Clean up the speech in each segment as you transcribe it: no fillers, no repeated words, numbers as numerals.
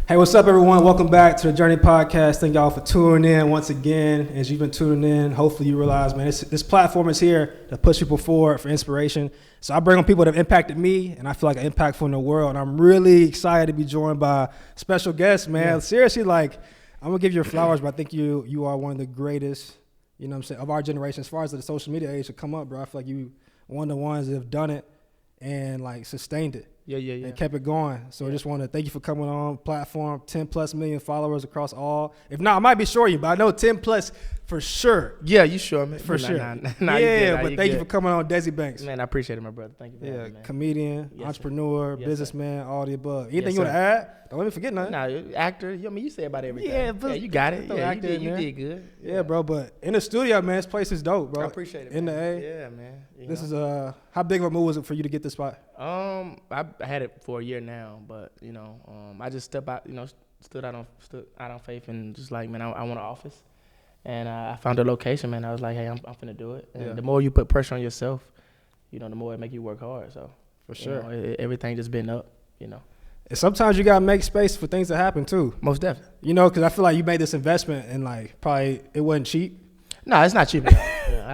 Hey, what's up, everyone? Welcome back to the Journey Podcast. Thank y'all for tuning in once again. As you've been tuning in, hopefully you realize, man, this platform is here to push people forward for inspiration. So I bring on people that have impacted me, and I feel like I'm impactful in the world. And I'm really excited to be joined by special guests, man. Yeah. Seriously, I'm gonna give you your flowers, but I think you are one of the greatest, you know what I'm saying, of our generation as far as the social media age to come up, bro. I feel like you one of the ones that have done it and sustained it. Yeah. And kept it going. So I just want to thank you for coming on platform. 10 plus million followers across all. If not, I might be short you, but I know 10 plus for sure. Yeah, you sure, man. For sure. Yeah, but thank you for coming on, Desi Banks. Man, I appreciate it, my brother. Thank you for having me, man. Comedian, entrepreneur, businessman, all the above. Anything you want to add? Don't let me forget nothing. Nah, actor. You say about everything. Yeah, you got it. Yeah, you did good. Yeah, bro, but in the studio, man, this place is dope, bro. I appreciate it, man. In the A. Yeah, man. This is, how big of a move was it for you to get this spot? I had it for a year now, but, I just stood out on faith and just man, I want an office. And I found a location, man. I was like, hey, I'm finna do it. And the more you put pressure on yourself, the more it make you work hard. So for sure, everything just been up, And sometimes you gotta make space for things to happen too. Most definitely. Because I feel like you made this investment and probably it wasn't cheap. No, it's not cheap.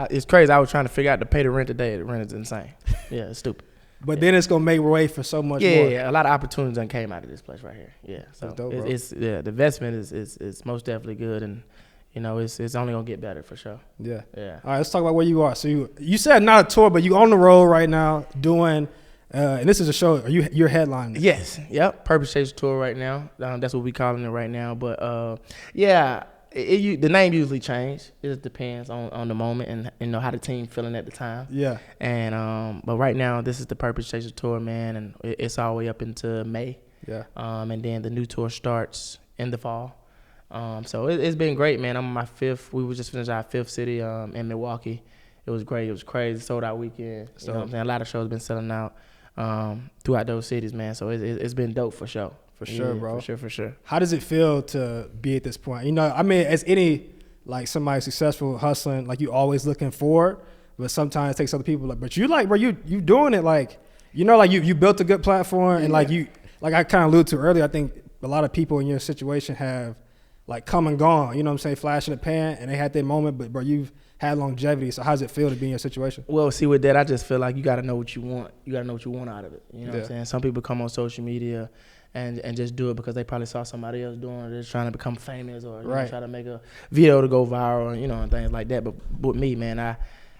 It's crazy. I was trying to figure out to pay the rent today. The rent is insane. Yeah, it's stupid. But then it's gonna make way for so much more. Yeah, a lot of opportunities done came out of this place right here. Yeah, so that's dope, bro. the investment is most definitely good, and it's only gonna get better for sure. Yeah. All right, let's talk about where you are. So you said not a tour, but you on the road right now doing. And this is a show. You're headlining? Yes. Yep. Purpose Chase Tour right now. That's what we calling it right now. But the name usually change. It just depends on the moment and how the team feeling at the time. Yeah. And but right now this is the Purpose Chase Tour, man, and it's all the way up into May. Yeah. And then the new tour starts in the fall. So it's been great, man. I'm on my fifth. We just finished our fifth city in Milwaukee. It was great. It was crazy. Sold out weekend. You know what I'm saying? A lot of shows been selling out throughout those cities, man. So it's been dope for sure. For sure, bro. For sure. How does it feel to be at this point? As any somebody successful hustling, you always looking forward, but sometimes it takes other people. But you bro, you doing it you built a good platform, and you I kind of alluded to earlier. I think a lot of people in your situation have come and gone. You know what I'm saying? Flash in the pan, and they had their moment, but bro, you've had longevity. So how does it feel to be in your situation? Well, see, with that, I just feel like you got to know what you want. You got to know what you want out of it. You know what I'm saying? Some people come on social media and just do it because they probably saw somebody else doing it. They're trying to become famous or try to make a video to go viral, and things like that. But with me, man,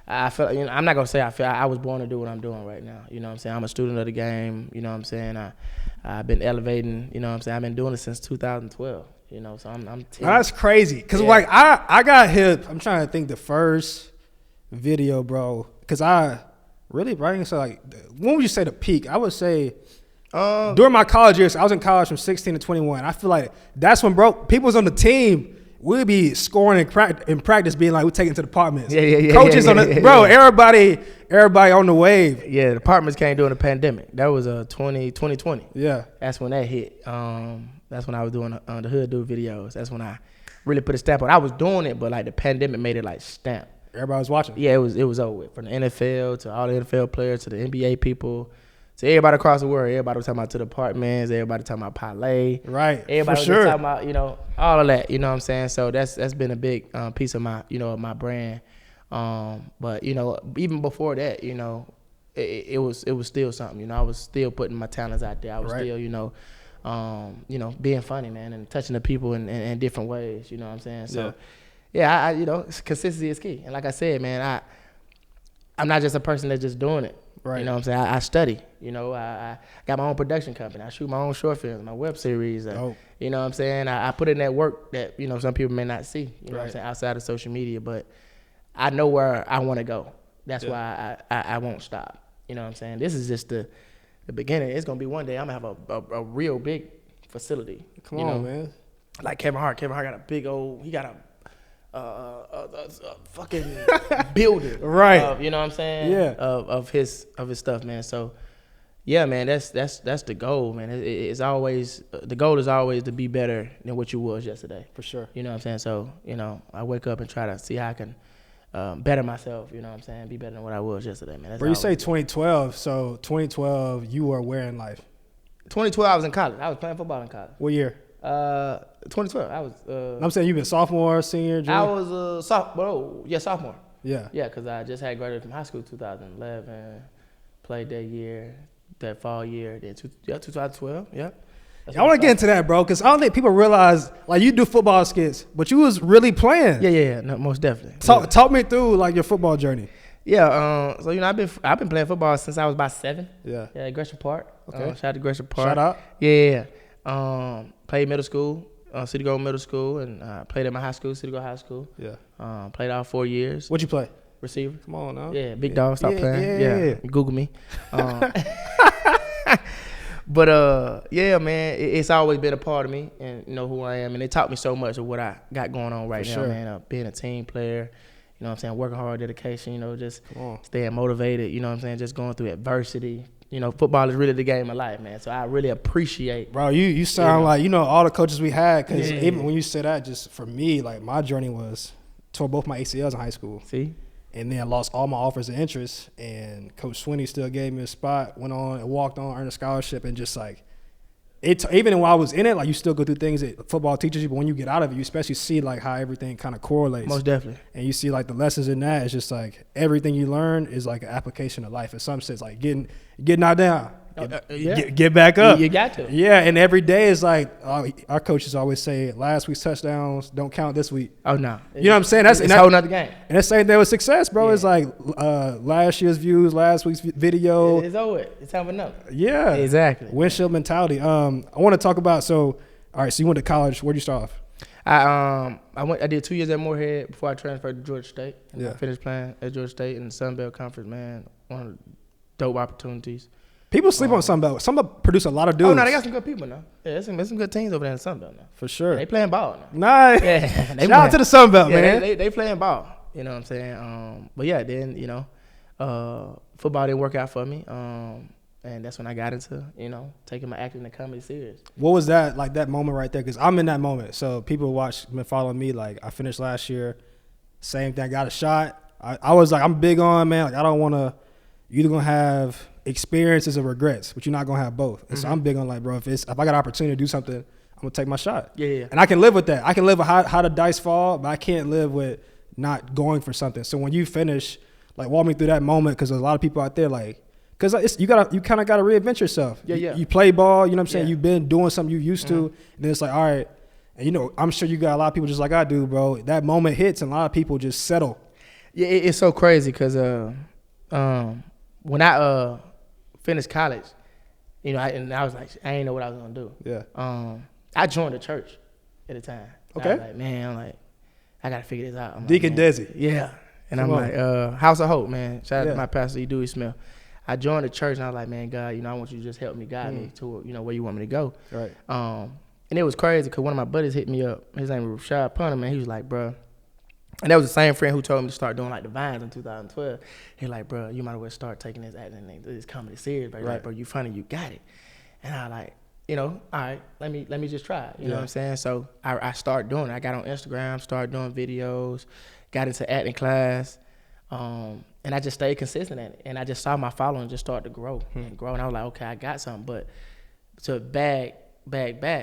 I feel I'm not going to say I was born to do what I'm doing right now. You know what I'm saying? I'm a student of the game. You know what I'm saying? I've been elevating. You know what I'm saying? I've been doing it since 2012. So I'm that's crazy. Because, I got hit. I'm trying to think the first video, bro. Because I really, right? So, when would you say the peak? I would say during my college years, I was in college from 16 to 21. I feel like that's when, bro, people was on the team. We'd be scoring in practice, being we're taking to the departments. Yeah. Coaches bro, everybody on the wave. Yeah, the departments came during the pandemic. That was 2020. Yeah. That's when that hit. That's when I was doing the Hood Dude videos. That's when I really put a stamp on it. I was doing it, but the pandemic made it stamp. Everybody was watching. Yeah, it was over with. From the NFL to all the NFL players to the NBA people to everybody across the world. Everybody was talking about to the apartments. Everybody talking about parlay. Right. Everybody was talking about all of that. You know what I'm saying? So that's been a big piece of my my brand. But even before that, it was still something. I was still putting my talents out there. I was still being funny, man, and touching the people in different ways. You know what I'm saying? So, consistency is key. And like I said, man, I'm not just a person that's just doing it. Right. You know what I'm saying? I study. I got my own production company. I shoot my own short films, my web series. You know what I'm saying? I put in that work that, some people may not see, you know what I'm saying, outside of social media. But I know where I want to go. That's why I won't stop. You know what I'm saying? This is just the beginning. It's going to be one day I'm going to have a real big facility. Come on, man. Like Kevin Hart. Kevin Hart got a big old, he got a fucking building. Right. You know what I'm saying? Yeah. Of his stuff, man. So, yeah, man, that's the goal, man. It's always, the goal is always to be better than what you was yesterday. For sure. You know what I'm saying? So, I wake up and try to see how I can better myself, you know what I'm saying? Be better than what I was yesterday, man. Bro, you say 2012, so 2012, you were where in life? 2012, I was in college. I was playing football in college. What year? 2012. I was. I'm saying you've been sophomore, senior, junior? I was sophomore. Sophomore. Yeah. Yeah, because I just had graduated from high school 2011. Played that year, that fall year. Then 2012. Yeah. I want to get into that, bro, because I don't think people realize, like, you do football skits, but you was really playing. Yeah. No, most definitely. Talk me through, like, your football journey. Yeah. So I've been playing football since I was about 7. Yeah. Yeah. Gresham Park. Okay. Shout out to Gresham Park. Shout out. Yeah. Played middle school, City Gold Middle School, and played at my high school, City Gold High School. Yeah. Played all 4 years. What'd you play? Receiver. Come on now. Yeah. Big dog. Stop playing. Yeah. Google me. But yeah, man, it's always been a part of me, and you know who I am, and it taught me so much of what I got going on right now, man. Being a team player, you know what I'm saying, working hard, dedication, you know, just staying motivated, you know what I'm saying, just going through adversity. You know, football is really the game of life, man. So I really appreciate. Bro, you sound like, you know, all the coaches we had, because even when you say that, just for me, like, my journey was tore both my ACLs in high school. See? And then I lost all my offers of interest, and Coach Swinney still gave me a spot, went on and walked on, earned a scholarship, and just like, even while I was in it, like, you still go through things that football teaches you, but when you get out of it, you especially see like how everything kind of correlates. Most definitely. And you see like the lessons in that. It's just like everything you learn is like an application of life. In some sense, like getting knocked down. Get back up. You got to. Yeah, and every day is like our coaches always say, last week's touchdowns don't count this week. Oh no, you know what I'm saying? That's a whole nother game. And that's the same thing with success, bro. It's like last year's views, last week's video. It's over. It's time for nothing. Yeah, exactly. Windshield mentality. I want to talk about. So, all right. So you went to college. Where'd you start off? I did 2 years at Moorhead before I transferred to Georgia State. And I finished playing at Georgia State in the Sun Belt Conference. Man, one of the dope opportunities. People sleep on Sun Belt. Sun Belt produce a lot of dudes. Oh no, they got some good people now. Yeah, there's some good teams over there in the Sun Belt now. For sure. They playing ball now. Nice. Yeah. Shout out to the Sun Belt, man. They playing ball. You know what I'm saying? But yeah, then you know, football didn't work out for me. And that's when I got into, you know, taking my acting and comedy serious. What was that, like that moment right there? Because I'm in that moment. So people been following me. Like, I finished last year, same thing, got a shot. I was like, I'm big on, man, like, I don't want to, you're either going to have experiences or regrets, but you're not going to have both. And so I'm big on, like, bro, if I got an opportunity to do something, I'm going to take my shot. Yeah. And I can live with that. I can live with how the dice fall, but I can't live with not going for something. So when you finish, like, walk me through that moment, because there's a lot of people out there, like, because you kind of got to reinvent yourself. Yeah. You play ball, you know what I'm saying? You've been doing something you used to, and then it's like, all right. And, you know, I'm sure you got a lot of people just like I do, bro. That moment hits, and a lot of people just settle. Yeah, it's so crazy because when I finished college, you know, I was like, I didn't know what I was going to do. Yeah. I joined the church at the time. Okay. I was like, man, I got to figure this out. I'm Deacon like, Desi. Yeah. And I'm like, House of Hope, man. Shout out to my pastor, Dewey Smith. I joined the church, and I was like, man, God, you know, I want you to just help me, guide me to, you know, where you want me to go. Right. And it was crazy because one of my buddies hit me up. His name was Rashad Punter, man. He was like, bro. And that was the same friend who told me to start doing, like, the Vines in 2012. He like, bro, you might as well start taking this acting and this comedy serious, bro. Right. Like, bro, you funny, you got it. And I was like, you know, all right, let me just try it. You know what I'm saying? So I started doing it. I got on Instagram, started doing videos, got into acting class. And I just stayed consistent at it. And I just saw my following just start to grow and grow. And I was like, okay, I got something. But to bag,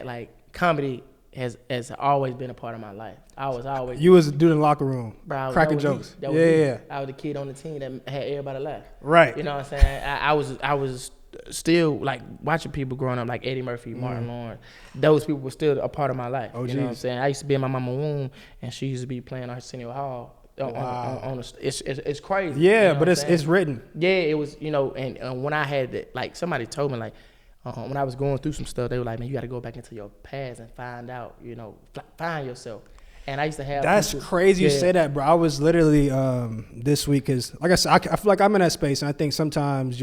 like, comedy has always been a part of my life. I was always. You was a dude in the locker room, bro, cracking jokes. Yeah. I was the kid on the team that had everybody laugh. Right. You know what I'm saying? I was still, like, watching people growing up, like Eddie Murphy, Martin Lawrence. Those people were still a part of my life. Oh, you know what I'm saying? I used to be in my mama's womb, and she used to be playing Arsenio Hall. It's crazy. Yeah, you know but it's written. Yeah, it was, you know, and when I had that, like, somebody told me, like, when I was going through some stuff, they were like, man, you got to go back into your past and find out, you know, find yourself. And I used to have. That's crazy you say that, bro. I was literally this week, because, like I said, I feel like I'm in that space, and I think sometimes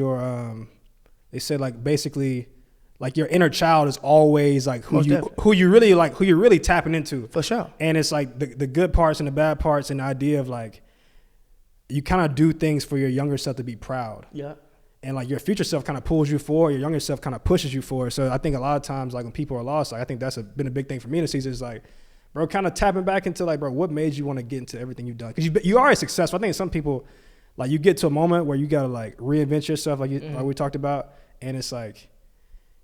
they said, like, basically, like, your inner child is always like who you really tapping into. For sure. And it's like the good parts and the bad parts, and the idea of, like, you kind of do things for your younger self to be proud. Yeah. And, like, your future self kind of pulls you forward, your younger self kind of pushes you forward. So I think a lot of times, like, when people are lost, like, I think that's been a big thing for me in the season, is like, bro, kind of tapping back into, like, bro, what made you want to get into everything you've done? Because you are successful. I think some people, like, you get to a moment where you got to, like, reinvent yourself, like we talked about, and it's like,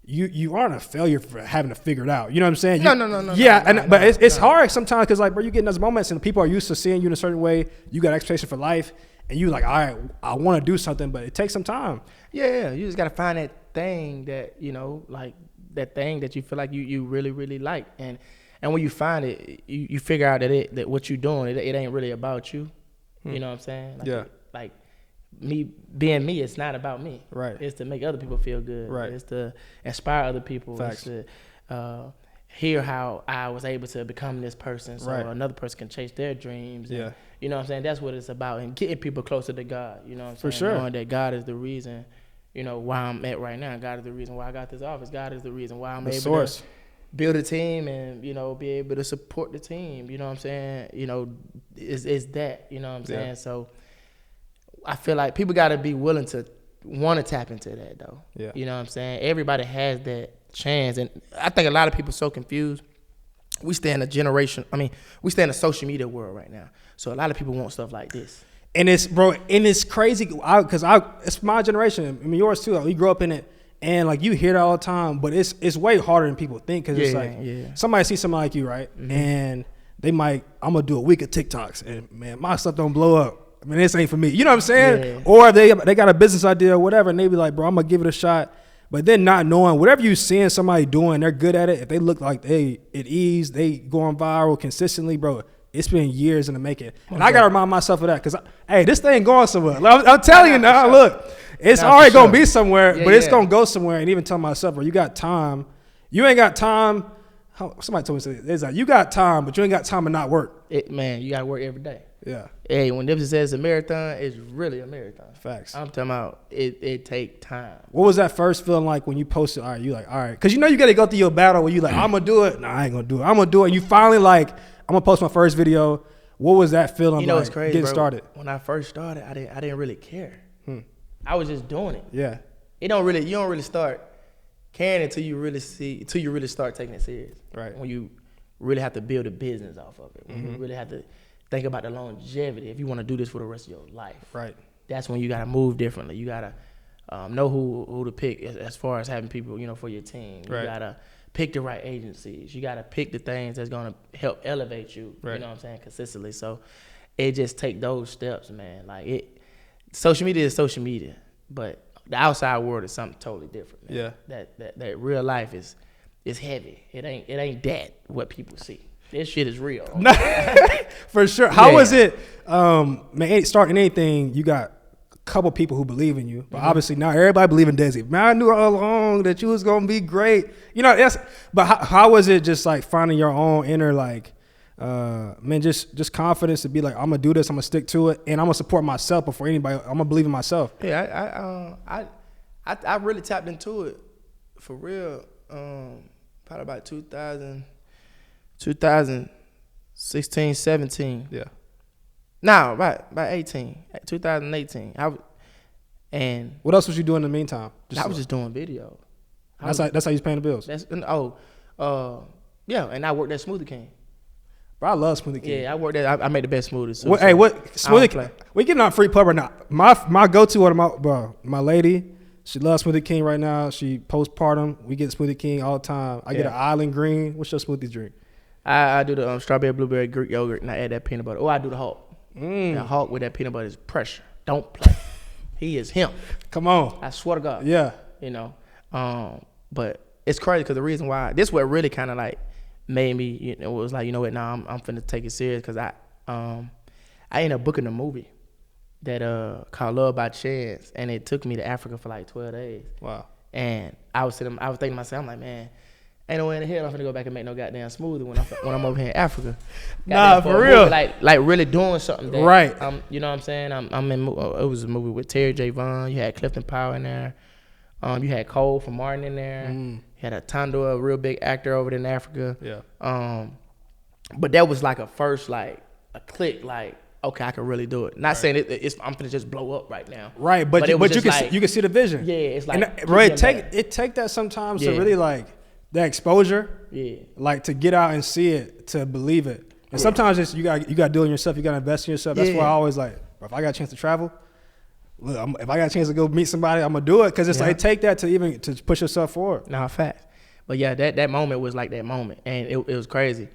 you aren't a failure for having to figure it out. You know what I'm saying? No. Yeah, but it's hard sometimes because like, bro, you get in those moments and people are used to seeing you in a certain way. You got expectations for life, and you like, all right, I want to do something, but it takes some time. Yeah, you just gotta find that thing that like that thing that you feel like you really really like, and when you find it, you figure out that what you're doing, it ain't really about you. You know what I'm saying? Like, like me being me, it's not about me. Right. It's to make other people feel good. Right. It's to inspire other people. Facts. It's to hear how I was able to become this person, so another person can chase their dreams. And, you know what I'm saying? That's what it's about, and getting people closer to God. You know what I'm saying? For sure. Knowing that God is the reason, why I'm at right now. God is the reason why I got this office. God is the reason why I'm able to build a team and, be able to support the team. You know what I'm saying? It's that, you know what I'm saying? So I feel like people got to be willing to want to tap into that, though. Yeah. You know what I'm saying? Everybody has that chance. And I think a lot of people are so confused. We stay in we stay in a social media world right now. So a lot of people want stuff like this. And it's crazy because it's my generation. I mean, yours too. We grew up in it. And like you hear that all the time, but it's way harder than people think because it's like somebody sees somebody like you, right? Mm-hmm. And they might, I'm gonna do a week of TikToks, and man, my stuff don't blow up. I mean, this ain't for me. You know what I'm saying? Yeah. Or they got a business idea or whatever, and they be like, bro, I'm gonna give it a shot. But then not knowing whatever you seeing somebody doing, they're good at it. If they look like they at ease, they going viral consistently, bro. It's been years in the making. And I got to remind myself of that because, hey, this thing going somewhere. I'm telling you now, look, it's already going to be somewhere, but it's going to go somewhere. And even tell myself, bro, you got time. You ain't got time. Somebody told me, it's like, you got time, but you ain't got time to not work. Man, you got to work every day. Yeah. Hey, when Desi says a marathon, it's really a marathon. Facts. I'm talking about it take time. What was that first feeling like when you posted, all right, you like, all right. Because you got to go through your battle where you like, I'm going to do it. No, I ain't going to do it. I'm going to do it. And you finally like, I'm going to post my first video. What was that feeling like, it's crazy, getting bro. Started? When I first started, I didn't really care. I was just doing it. Yeah. You don't really start caring until you really start taking it serious. Right. When you really have to build a business off of it. When you really have to think about the longevity if you want to do this for the rest of your life. Right. That's when you got to move differently. You got to know who to pick as far as having people, for your team. You got to pick the right agencies. You got to pick the things that's going to help elevate you, you know what I'm saying, consistently. So it just take those steps, man. Like social media is social media, but the outside world is something totally different, man. Yeah. That real life is heavy. It ain't that what people see. This shit is real. For sure. How was it, man, starting anything, you got a couple people who believe in you, but obviously not everybody believe in Desi. Man, I knew all along that you was going to be great. But how was it just like finding your own inner, like, man, just confidence to be like, I'm going to do this, I'm going to stick to it, and I'm going to support myself before anybody, I'm going to believe in myself. Yeah, I really tapped into it for real, probably about 2016, 17. Yeah. No, about 18, 2018. And what else was you doing in the meantime? I was just doing video. That's how you was paying the bills. Yeah, and I worked at Smoothie King. Bro, I love Smoothie King. Yeah, I worked at. I made the best smoothies. So Smoothie King? We getting on free pub right now. My go-to one, my lady, she loves Smoothie King right now. She postpartum. We get Smoothie King all the time. I get an Island Green. What's your smoothie drink? I do the strawberry blueberry Greek yogurt, and I add that peanut butter. I do the Hulk. The Hulk with that peanut butter is pressure. Don't play. He is him. Come on. I swear to God. Yeah. But it's crazy because the reason why this what really kind of like made me, it was like, what, now I'm finna take it serious because I ended up booking a movie that called Love by Chance, and it took me to Africa for like 12 days. Wow. And I was thinking to myself, I'm like, man, ain't no way in the hell I'm finna go back and make no goddamn smoothie when I'm over here in Africa. Nah, for real. Movie, like really doing something. That, right. You know what I'm saying? I'm in. It was a movie with Terry J. Vaughn. You had Clifton Powell in there. You had Cole from Martin in there. You had a Tondo, a real big actor over there in Africa. Yeah. But that was like a first like a click like, okay, I can really do it. Not saying I'm finna just blow up right now. Right, but you can see the vision. Yeah, it's like, it take that sometimes to really like that exposure. Yeah. Like to get out and see it, to believe it. And sometimes it's you got to do it yourself. You got to invest in yourself. That's why I always like, bro, if I got a chance to travel, look, if I got a chance to go meet somebody, I'm gonna do it because it's like take that to push yourself forward. Nah, fact. But yeah, that moment was like that moment, and it was crazy.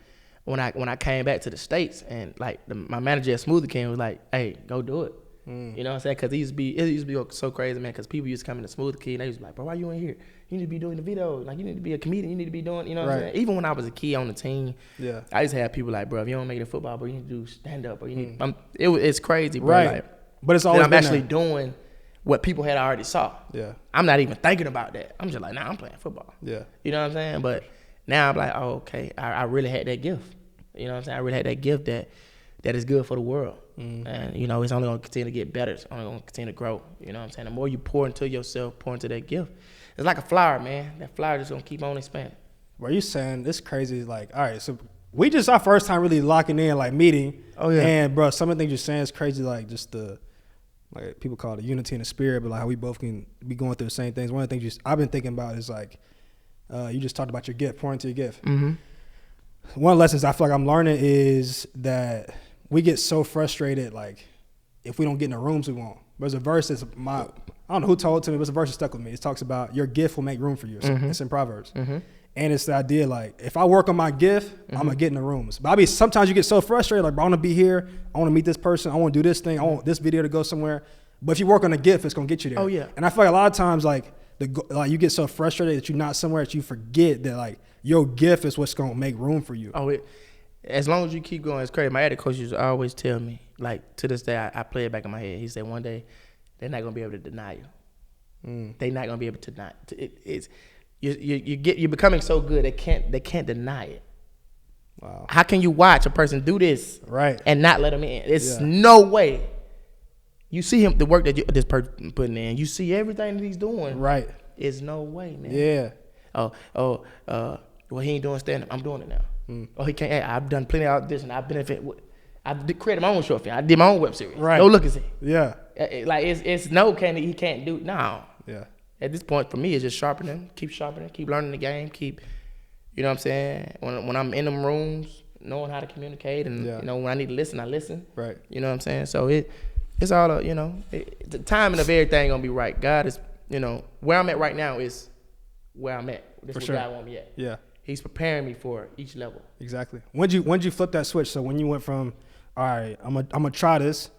When I came back to the States and like my manager at Smoothie King was like, "Hey, go do it." You know what I'm saying? Because it used to be so crazy, man. Because people used to come into Smoothie King, they used to be like, "Bro, why you in here? You need to be doing the video. Like, you need to be a comedian. You need to be doing, you know what I'm saying?" Even when I was a kid on the team, I used to have people like, "Bro, if you don't make it in football, bro, you need to do stand up, or you need." It's crazy, bro. Right. Like, but it's always I'm actually doing what people had already saw. Yeah. I'm not even thinking about that. I'm just like, nah, I'm playing football. Yeah. You know what I'm saying? But now I'm like, oh, okay, I really had that gift. You know what I'm saying? I really had that gift that is good for the world. And, you know, it's only going to continue to get better. It's only going to continue to grow. You know what I'm saying? The more you pour into yourself, pour into that gift, it's like a flower, man. That flower just going to keep on expanding. What you saying? This crazy. Like, all right, so we just our first time really locking in, like meeting. Oh, yeah. And, bro, some of the things you're saying is crazy, like just like people call it unity in the spirit, but like how we both can be going through the same things. One of the things I've been thinking about is like, you just talked about your gift, pouring into your gift. Mm-hmm. One of the lessons I feel like I'm learning is that we get so frustrated, like, if we don't get in the rooms we want. There's a verse I don't know who told it to me, but it's a verse that stuck with me. It talks about your gift will make room for you. It's in Proverbs. And it's the idea, like, if I work on my gift, I'm going to get in the rooms. But sometimes you get so frustrated, like, bro, I want to be here. I want to meet this person. I want to do this thing. I want this video to go somewhere. But if you work on a gift, it's going to get you there. Oh, yeah. And I feel like a lot of times, like you get so frustrated that you're not somewhere that you forget that, like, your gift is what's going to make room for you. Oh, as long as you keep going, it's crazy. My editor coach used to always tell me, like, to this day, I play it back in my head. He said, one day, they're not going to be able to deny you. They're not going to be able to deny it. You're becoming so good, they can't deny it. Wow. How can you watch a person do this and not let them in? It's no way. You see him, the work that this person putting in. You see everything that he's doing. Right. It's no way, man. Yeah. Well, he ain't doing stand-up. I'm doing it now. Oh, he can't. Hey, I've done plenty of auditions. I've been I created my own short film. I did my own web series. Right. Go look and see. Yeah. Like it's no he can't do. No. Yeah. At this point, for me, it's just sharpening, keep learning the game, you know what I'm saying? When I'm in them rooms, knowing how to communicate, and you know when I need to listen, I listen. Right. You know what I'm saying? So it's all the timing of everything gonna be right. God is, you know, where I'm at right now is where I'm at. This is where God want me at. Yeah. He's preparing me for each level. Exactly. When'd you flip that switch? So when you went from, all right, I'm gonna try this,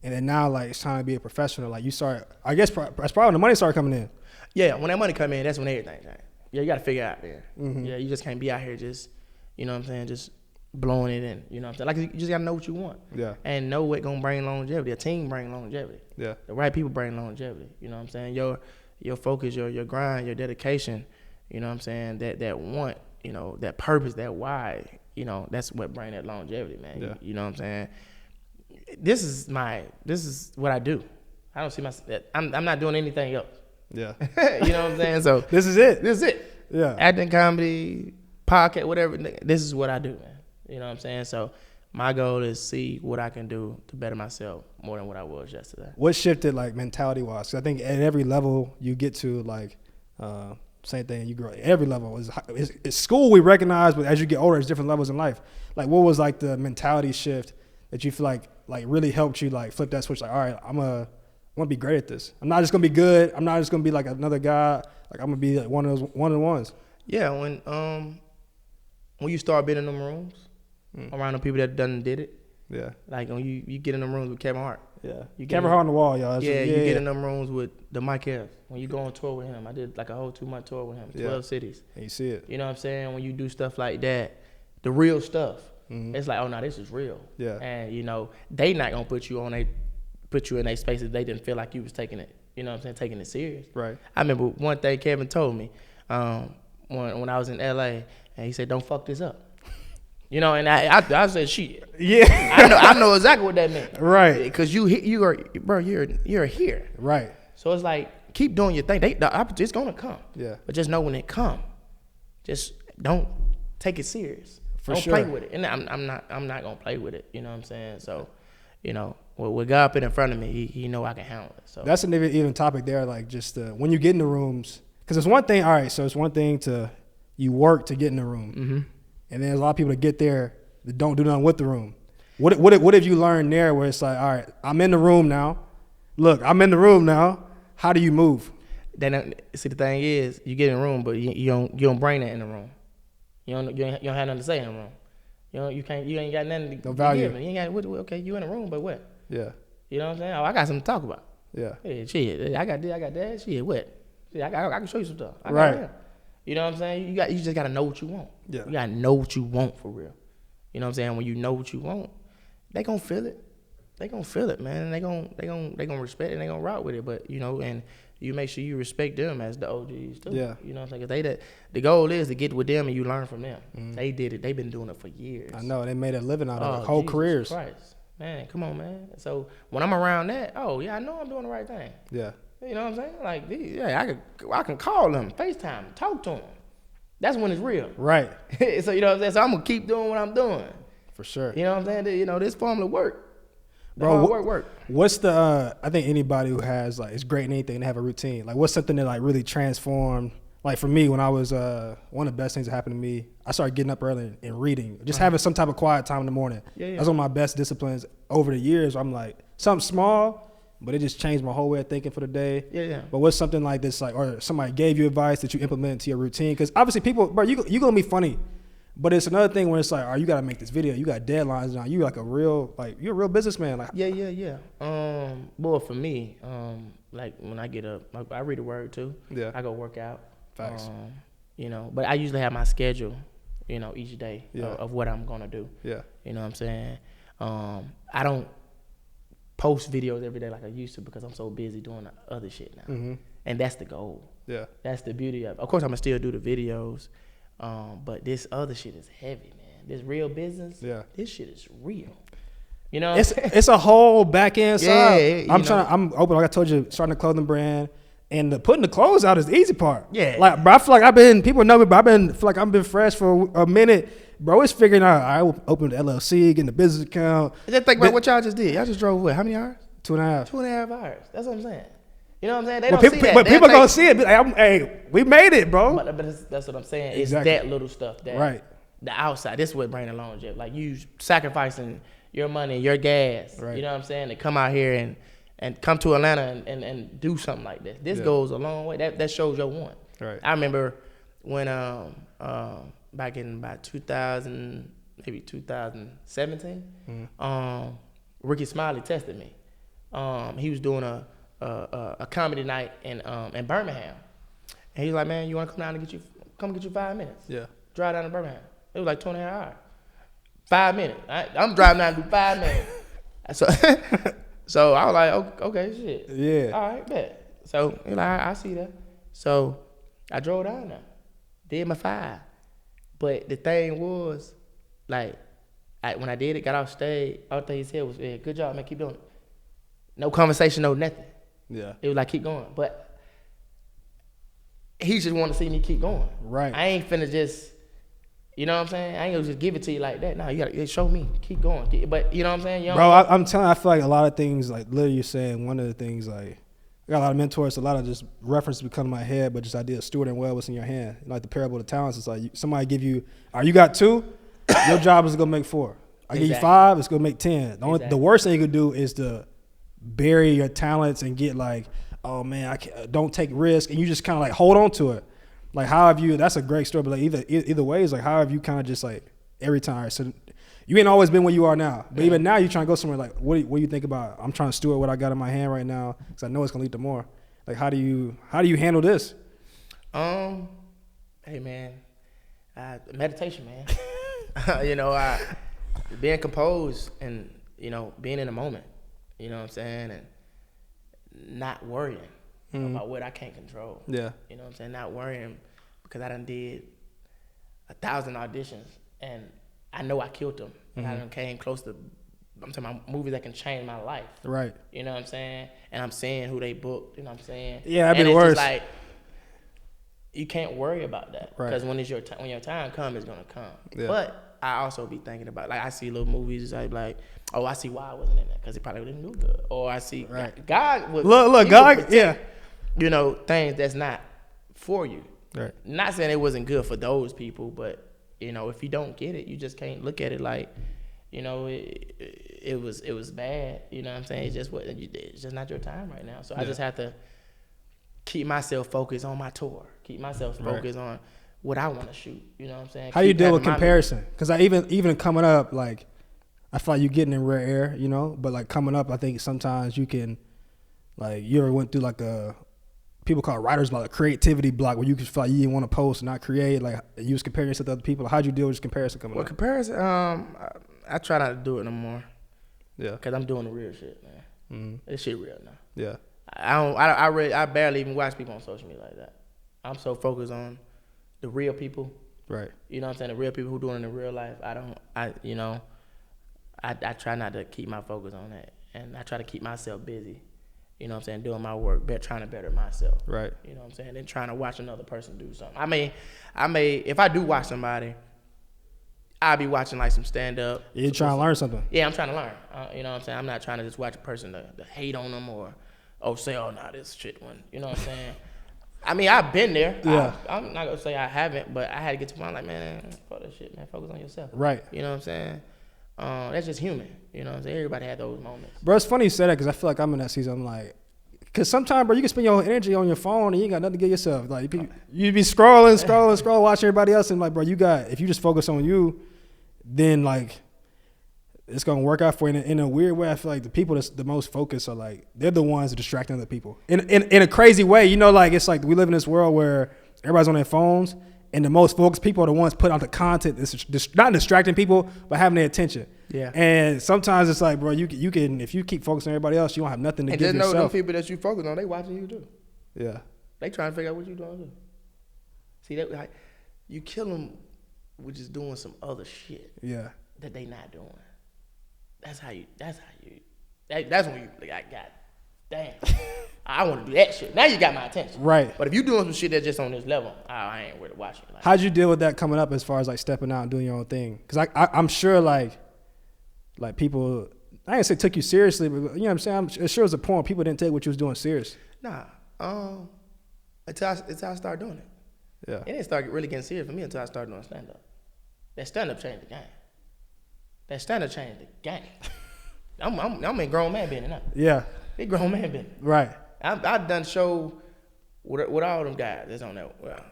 and then now like it's time to be a professional. Like you started, I guess that's probably when the money started coming in. Yeah, when that money come in, that's when everything changed. Yeah, you got to figure out there. Yeah, you just can't be out here just, you know what I'm saying, just blowing it in. You know what I'm saying? Like you just got to know what you want. Yeah. And know what gonna bring longevity. A team bring longevity. Yeah. The right people bring longevity. You know what I'm saying? Your focus, your grind, your dedication. You know what I'm saying? That want, you know, that purpose, that why. You know, that's what bring that longevity, man. Yeah. You know what I'm saying? This is what I do. I don't see myself. I'm not doing anything else. Yeah. You know what I'm saying? So this is it. Yeah. Acting, comedy, podcast, whatever. This is what I do, man. You know what I'm saying? So my goal is see what I can do to better myself more than what I was yesterday. What shifted, like, mentality-wise? I think at every level you get to, like, same thing, you grow. At every level. It's school we recognize, but as you get older, it's different levels in life. Like, what was, like, the mentality shift that you feel like really helped you, like, flip that switch? Like, all right, I want to be great at this. I'm not just going to be good. I'm not just going to be like another guy. Like, I'm going to be like one of the ones. Yeah, when you start being in them rooms, around the people that done did it. Yeah. Like when you get in them rooms with Kevin Hart. Yeah. Kevin Hart on the wall, y'all. You get in them rooms with the Mike Harris. When you go on tour with him, I did like a whole 2-month tour with him, 12 cities. And you see it. You know what I'm saying? When you do stuff like that, the real stuff, it's like, oh no, this is real. Yeah. And you know, they not gonna put you in a space that they didn't feel like you was taking it. You know what I'm saying? Taking it serious. Right. I remember one thing Kevin told me when I was in LA, and he said, "Don't fuck this up." You know, and I said, "Shit." Yeah. I know exactly what that meant. Right. Because you're here. Right. So it's like, keep doing your thing. It's gonna come. Yeah. But just know when it come, just don't take it serious. Don't play with it. And I'm not gonna play with it. You know what I'm saying? So, you know, with God put in front of me, he know I can handle it. So that's an even topic there. Like just when you get in the rooms, because it's one thing. All right, so it's one thing to you work to get in the room, and then there's a lot of people that get there that don't do nothing with the room. What have you learned there? Where it's like, all right, I'm in the room now. look, I'm in the room now. How do you move? Then see, the thing is, you get in the room, but you don't bring that in the room. You don't have nothing to say in the room. You ain't got nothing to value. give. You ain't got okay. You in the room, but what? Yeah. You know what I'm saying? Oh, I got something to talk about. Yeah. Hey, shit, I got this, I got that. Shit, what? Shit, I can show you some stuff. Right. You know what I'm saying? You just gotta know what you want. Yeah. You gotta know what you want for real. You know what I'm saying? When you know what you want, they gonna feel it. They gonna feel it, man. They gonna respect it. And they gonna rock with it. But and you make sure you respect them as the OGs too. Yeah. You know what I'm saying? The goal is to get with them and you learn from them. Mm-hmm. They did it. They've been doing it for years. I know. They made a living out of it. Whole careers. Christ. Man, come on, man. So when I'm around that, I know I'm doing the right thing. Yeah. You know what I'm saying? Like, I can call them, FaceTime, talk to them. That's when it's real. Right. So you know what I'm saying? So I'm gonna keep doing what I'm doing. For sure. You know what I'm saying? This formula work. Bro, work. What's the? I think anybody who has is great in anything to have a routine. Like, what's something that really transformed? Like for me, when I was one of the best things that happened to me, I started getting up early and reading, just having some type of quiet time in the morning. Yeah. That's one of my best disciplines over the years. I'm like something small, but it just changed my whole way of thinking for the day. Yeah. But what's something like this, or somebody gave you advice that you implement into your routine? Because obviously people, bro, you gonna be funny. But it's another thing when it's like, you got to make this video. You got deadlines now. You you're a real businessman. Like, Yeah. Boy, for me, like when I get up, I read the word too. Yeah. I go work out. Facts. But I usually have my schedule, each day of what I'm gonna do. Yeah. You know what I'm saying? I don't post videos every day like I used to because I'm so busy doing the other shit now. Mm-hmm. And that's the goal. Yeah. That's the beauty of it. Of course, I'm gonna still do the videos. But this other shit is heavy, man. This real business, this shit is real. You know, it's a whole back end side. Yeah, I'm open. Like I told you, starting a clothing brand, and putting the clothes out is the easy part. Yeah. Like, bro, I feel like people know me, but I've been fresh for a minute, bro. It's figuring out. I opened the LLC, getting the business account. Just think about what y'all just did. Y'all just drove what? How many hours? 2.5. 2.5 hours. That's what I'm saying. You know what I'm saying? But people gonna see it. Like, hey, we made it, bro. But that's what I'm saying. Exactly. It's that little stuff that the outside. This is what bring the longevity. Like you sacrificing your money, your gas. Right. You know what I'm saying? To come out here and come to Atlanta and do something like this. This goes a long way. That shows your want. Right. I remember when back in about 2000, maybe 2017, Ricky Smiley tested me. He was doing a comedy night in Birmingham, and he's like, "Man, you want to come down and get you 5 minutes? Yeah, drive down to Birmingham. It was like 2.5 hours. 5 minutes. I'm driving down to do 5 minutes. So I was like, okay, shit. Yeah. All right, bet. So he's like, I see that. So I drove down there, did my 5. But the thing was, like, when I did it, got off stage, all thing he said was, "Yeah, good job, man, keep doing it." No conversation, no nothing. Yeah. It was like, keep going. But he just want to see me keep going. Right. I ain't finna just, you know what I'm saying? I ain't gonna just give it to you like that. No, you gotta show me. Keep going. But you know what I'm saying? Bro, I'm telling you, I feel like a lot of things, like literally you're saying, one of the things, like, I got a lot of mentors, a lot of just references become in my head, but just idea of stewarding well what's in your hand. Like the parable of the talents, it's like somebody give you, you got 2, your job is gonna make 4. I give you 5, it's gonna make 10. The worst thing you could do is to bury your talents and get like, oh man, don't take risk, and you just kind of like hold on to it. Like, how have you? That's a great story. But like either way, is like, how have you kind of just like every time? So you ain't always been where you are now, but even now you trying to go somewhere. Like, what do you think about? I'm trying to steward what I got in my hand right now because I know it's gonna lead to more. Like, how do you handle this? Hey man, meditation, man. Being composed and being in the moment. You know what I'm saying? And not worrying about what I can't control. Yeah. You know what I'm saying? Not worrying because I done did 1,000 auditions and I know I killed them. And I done came close to, I'm talking about movies that can change my life. Right. You know what I'm saying? And I'm seeing who they booked, you know what I'm saying? Yeah, that'd be the worst. Just like, you can't worry about that. Right. Because when your time comes, it's going to come. Yeah. But I also be thinking about, like, I see little movies, I be like, oh, I see why I wasn't in that, because it probably didn't do good. Or I see, God would, look, God, protect, things that's not for you. Right. Not saying it wasn't good for those people, but, if you don't get it, you just can't look at it like, it was bad. You know what I'm saying? It's just not your time right now. So I just have to keep myself focused on my tour. Keep myself focused on what I want to shoot. You know what I'm saying? How you deal with comparison? Because I even coming up, like, I feel like you're getting in rare air, you know. But like coming up, I think sometimes you can, like, you ever went through like people call it writer's block, a creativity block, where you just feel like you didn't want to post and not create. Like, you was comparing yourself to other people. How'd you deal with this comparison coming up? Comparison, I try not to do it no more. Yeah. Because I'm doing the real shit, man. Mm-hmm. This shit real now. Yeah. I barely even watch people on social media like that. I'm so focused on the real people. Right. You know what I'm saying? The real people who doing it in real life. I try not to keep my focus on that. And I try to keep myself busy. You know what I'm saying? Doing my work, trying to better myself. Right. You know what I'm saying? Then trying to watch another person do something. I may, if I do watch somebody, I'll be watching like some stand up. You're trying to learn something. Yeah, I'm trying to learn. You know what I'm saying? I'm not trying to just watch a person to hate on them or say, oh, nah, this shit one. You know what I'm saying? I mean, I've been there. Yeah. I'm not going to say I haven't, but I had to get to the point like, man, fuck that shit, man. Focus on yourself. Right. You know what I'm saying? That's just human. You know what I'm saying? Everybody had those moments. Bro, it's funny you say that because I feel like I'm in that season. I'm like, because sometimes, bro, you can spend your energy on your phone and you ain't got nothing to give yourself. Like, you be scrolling, watching everybody else. And like, bro, if you just focus on you, then like, it's going to work out for you. In a weird way, I feel like the people that's the most focused are like, they're the ones distracting other people. In a crazy way, you know, like, it's like we live in this world where everybody's on their phones and the most focused people are the ones putting out the content that's not distracting people, but having their attention. Yeah. And sometimes it's like, bro, you can if you keep focusing on everybody else, you don't have nothing to give yourself. And just know them people that you focus on, they watching you too. Yeah. They trying to figure out what you doing too. See, that like, you kill them with just doing some other shit. Yeah. That they not doing. That's when you like, God damn, I want to do that shit. Now you got my attention. Right. But if you doing some shit that's just on this level, I ain't worth watching. Like, how'd you deal with that coming up as far as like stepping out and doing your own thing? Because I'm sure like people, I ain't gonna say took you seriously, but you know what I'm saying? I'm sure it was a point people didn't take what you was doing serious. Nah. Until I started doing it. Yeah. It didn't start really getting serious for me until I started doing stand up. That stand up changed the game. I'm in grown man business now. Yeah. Big grown man business. Right. I've done show with all them guys that's on that. Well,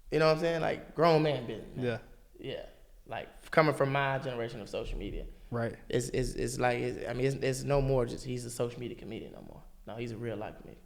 you know what I'm saying? Like grown man business. Yeah. Yeah. Like coming from my generation of social media. Right. It's no more just he's a social media comedian no more. No, he's a real life comedian.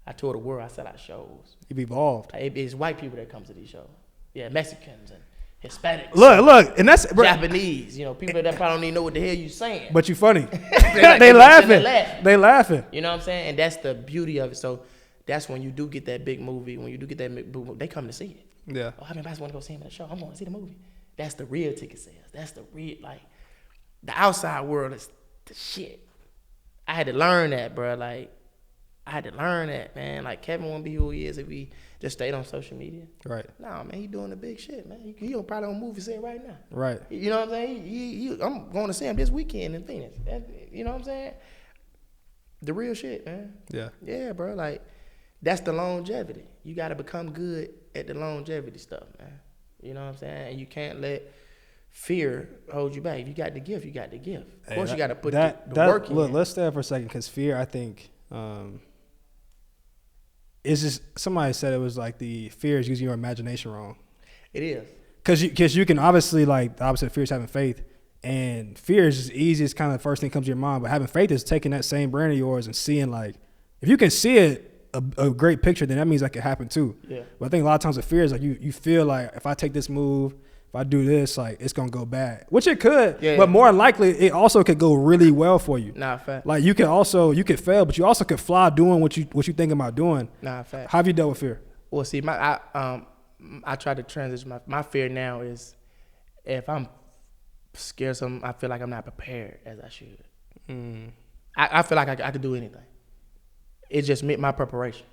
I tour the world. I sell out shows. You've evolved. It's white people that come to these shows. Yeah, Mexicans and Hispanics. Look, and that's Japanese. You know, people that probably don't even know what the hell you saying. But you funny. Like, they laughing. They laughing. You know what I'm saying? And that's the beauty of it. So that's when you do get that big movie. When you do get that big movie, they come to see it. Yeah. Oh, I want to go see him at the show. I'm going to see the movie. That's the real ticket sales. That's the real, like, the outside world is the shit. I had to learn that, bro. Like, I had to learn that, man. Like, Kevin wouldn't be who he is if he just stayed on social media. Right. Nah, man, he doing the big shit, man. He probably on movie set right now. Right. You know what I'm saying? I'm going to see him this weekend in Phoenix. You know what I'm saying? The real shit, man. Yeah. Yeah, bro. Like, that's the longevity. You got to become good at the longevity stuff, man. You know what I'm saying? And you can't let fear hold you back. If you got the gift, you got the gift. Of course, you got to put the work in. Look, let's stay there for a second because fear, I think, it's just, somebody said it was like the fear is using your imagination wrong. It is. Because you can obviously, like, the opposite of fear is having faith. And fear is just easy. It's kind of the first thing that comes to your mind. But having faith is taking that same brain of yours and seeing, like, if you can see it, a great picture, then that means that could happen too. Yeah. But I think a lot of times with fear is like you feel like if I take this move, if I do this, like it's gonna go bad, which it could. Yeah, but more than likely, it also could go really well for you. Nah, fact. Like you could fail, but you also could fly doing what you thinking about doing. Nah, fact. How have you dealt with fear? Well, see, I try to transition. My fear now is if I'm scared of something, I feel like I'm not prepared as I should. I feel like I could do anything. It's just my preparation.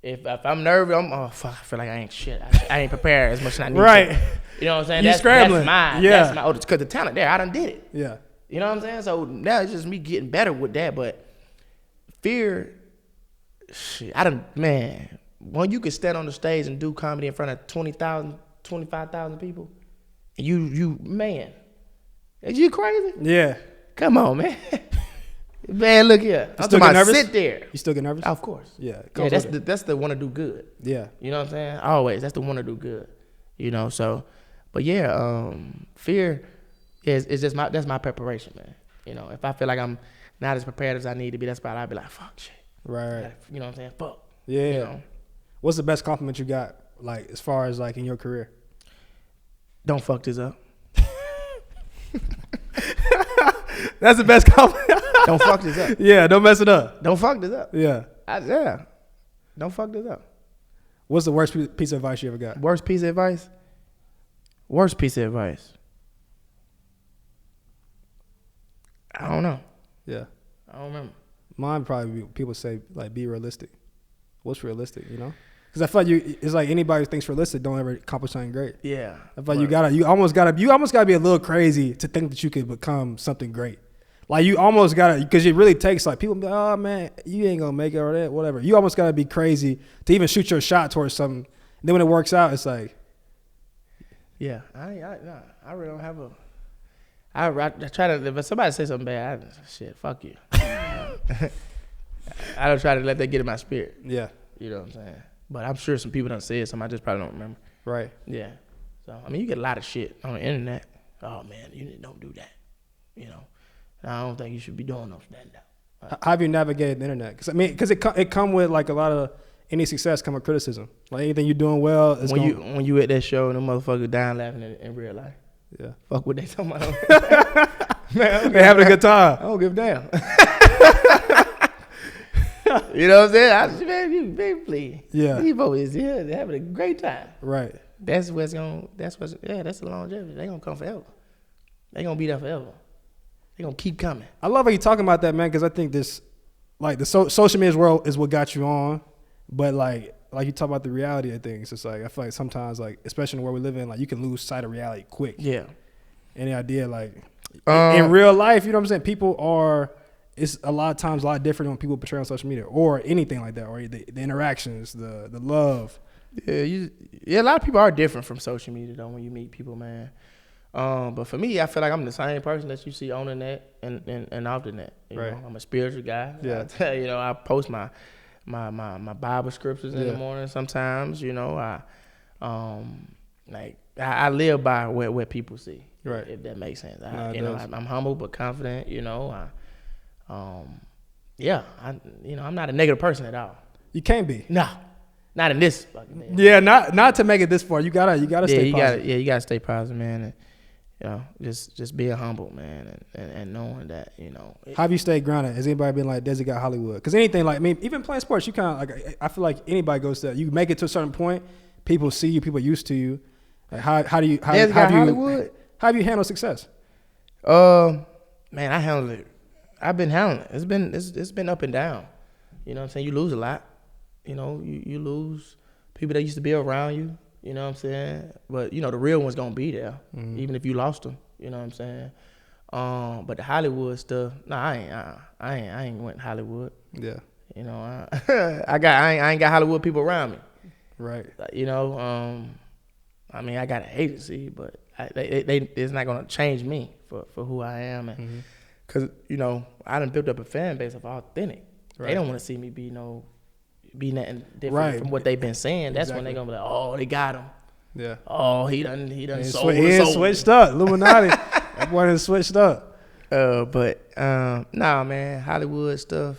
If I'm nervous, I feel like I ain't shit. I ain't prepared as much as I need right. to. You know what I'm saying? You scrambling. That's my, because the talent there, I done did it. Yeah. You know what I'm saying? So now it's just me getting better with that. But fear, shit, when you can stand on the stage and do comedy in front of 20,000, 25,000 people, and you man, is you crazy? Yeah. Come on, man. Man, look here. I'm talking about nervous? Sit there. You still get nervous? Of course. Yeah. Yeah, that's the want to do good. Yeah. You know what I'm saying? Always. That's the want to do good. You know, so, but yeah, fear is just that's my preparation, man. You know, if I feel like I'm not as prepared as I need to be, that's why I'd be like, fuck shit. Right. You know what I'm saying? Fuck. Yeah. You know? What's the best compliment you got, like, as far as, like, in your career? Don't fuck this up. That's the best compliment. Don't fuck this up. Yeah, don't mess it up. Don't fuck this up. Yeah. Yeah. Don't fuck this up. What's the worst piece of advice you ever got? Worst piece of advice? Worst piece of advice? I don't know. Yeah. I don't remember. Mine probably people say, like, be realistic. What's realistic, you know? Because I feel like it's like anybody who thinks realistic don't ever accomplish something great. Yeah. I feel like you almost gotta be a little crazy to think that you could become something great. Like, you almost gotta, because it really takes, like, people be like, oh man, you ain't gonna make it or that, whatever. You almost gotta be crazy to even shoot your shot towards something. And then when it works out, it's like, yeah, I really don't have a. I try to, if somebody say something bad, shit, fuck you. I don't try to let that get in my spirit. yeah, You know what I'm saying? But I'm sure some people done said something, I just probably don't remember. right. Yeah. So, I mean, you get a lot of shit on the internet. Oh, man, you don't do that. You know? And I don't think you should be doing those that. How have you navigated the internet? Because it come with, like, a lot of, any success come with criticism. Like, anything you're doing well. When you at that show and them motherfuckers down laughing in real life. Yeah. Fuck what they talking about. Man, they having a good time. I don't give a damn. You know what I'm saying? Man, please. Yeah. These folks is here. They're having a great time. Right. That's the longevity. They're going to come forever. They're going to be there forever. They're going to keep coming. I love how you talking about that, man, because I think this, like, the social media world is what got you on. But, like you talk about the reality of things. It's like, I feel like sometimes, like, especially in the world we live in, like, you can lose sight of reality quick. Yeah. Any idea, like, in real life, you know what I'm saying? People are, it's a lot of times a lot different than when people portray on social media or anything like that, or the interactions, the love. Yeah, a lot of people are different from social media, though, when you meet people, man. But for me, I feel like I'm the same person that you see on the net and off the net. You know? I'm a spiritual guy. Yeah. You know, I post my Bible scriptures in the morning sometimes. You know, I live by what people see. Right. If that makes sense. I'm humble but confident. You know, I'm not a negative person at all. You can't be. No, not in this fucking thing. Yeah, not to make it this far. You gotta stay positive. You gotta stay positive, man. And, you know, just being humble, man, and knowing that, you know. How have you stayed grounded? Has anybody been like, Desi got Hollywood? Because anything, like, I mean, even playing sports, you kind of, like, I feel like anybody goes to that. You make it to a certain point, people see you, people are used to you. Like, how have you handled success? Man, I handled it. I've been handling it. It's been up and down. You know what I'm saying? You lose a lot. You know, you lose people that used to be around you. You know what I'm saying? But, you know, the real one's going to be there, even if you lost them. You know what I'm saying? But the Hollywood stuff, I ain't went Hollywood. Yeah. You know, I ain't got Hollywood people around me. Right. You know, I mean, I got an agency, but it's not going to change me for who I am. And because, you know, I done built up a fan base of authentic. Right. They don't want to see me be nothing different from what they've been saying. That's when they're going to be like, oh, they got him. Yeah. Oh, he done sold. He switched up. Illuminati. That boy done switched up. Nah, man, Hollywood stuff.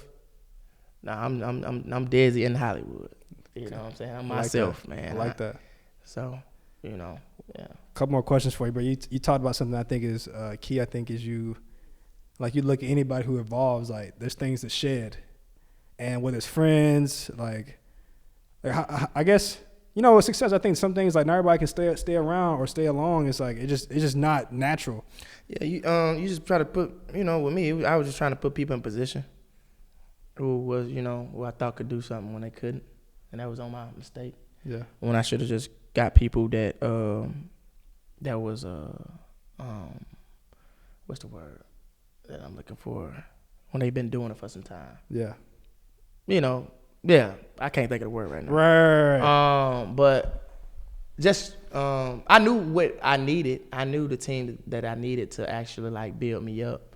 Nah, I'm Desi in Hollywood. You know what I'm saying? I'm myself, man. I like that. So, you know, yeah. A couple more questions for you, bro. You talked about something I think is key. I think is you look at anybody who evolves, like, there's things to shed. And whether it's friends, like I guess, you know, with success, I think some things, like, not everybody can stay around or stay along. It's like it's just not natural. Yeah, you just try to put, you know, with me, I was just trying to put people in position who was, you know, who I thought could do something when they couldn't, and that was on my mistake. Yeah. When I should have just got people that was what's the word that I'm looking for, when they've been doing it for some time. Yeah. You know, yeah, I can't think of the word right now. Right. But just I knew what I needed. I knew the team that I needed to actually, like, build me up.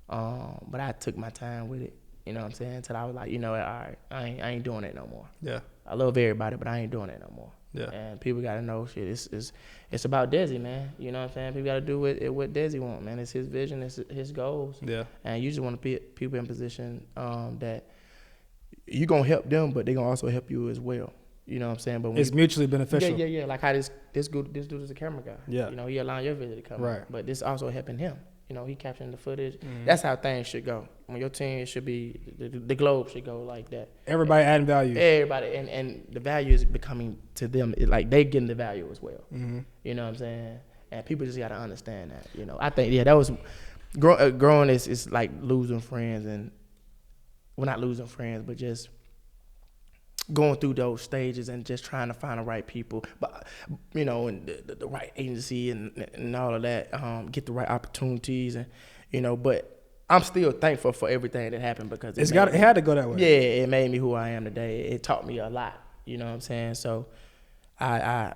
But I took my time with it. You know what I'm saying? Until I was like, you know what, all right, I ain't doing it no more. Yeah. I love everybody, but I ain't doing it no more. Yeah. And people got to know, shit, it's about Desi, man. You know what I'm saying? People got to do what Desi want, man. It's his vision, it's his goals. Yeah. And you just want to put people in position that you're going to help them, but they're going to also help you as well. You know what I'm saying? But it's mutually beneficial. Yeah. Like how this dude is a camera guy. Yeah. You know, he allowing your video to come right. But this also helping him. You know, he capturing the footage. Mm-hmm. That's how things should go. When your team, it should be, the globe should go like that. Everybody adding value. Everybody. And the value is becoming to them, like they getting the value as well. Mm-hmm. You know what I'm saying? And people just got to understand that. You know, I think, that was, growing is like losing friends and, well, not losing friends, but just going through those stages and just trying to find the right people, but you know, and the right agency and all of that, get the right opportunities, and you know. But I'm still thankful for everything that happened because it had to go that way. Yeah, it made me who I am today. It taught me a lot. You know what I'm saying? So I'm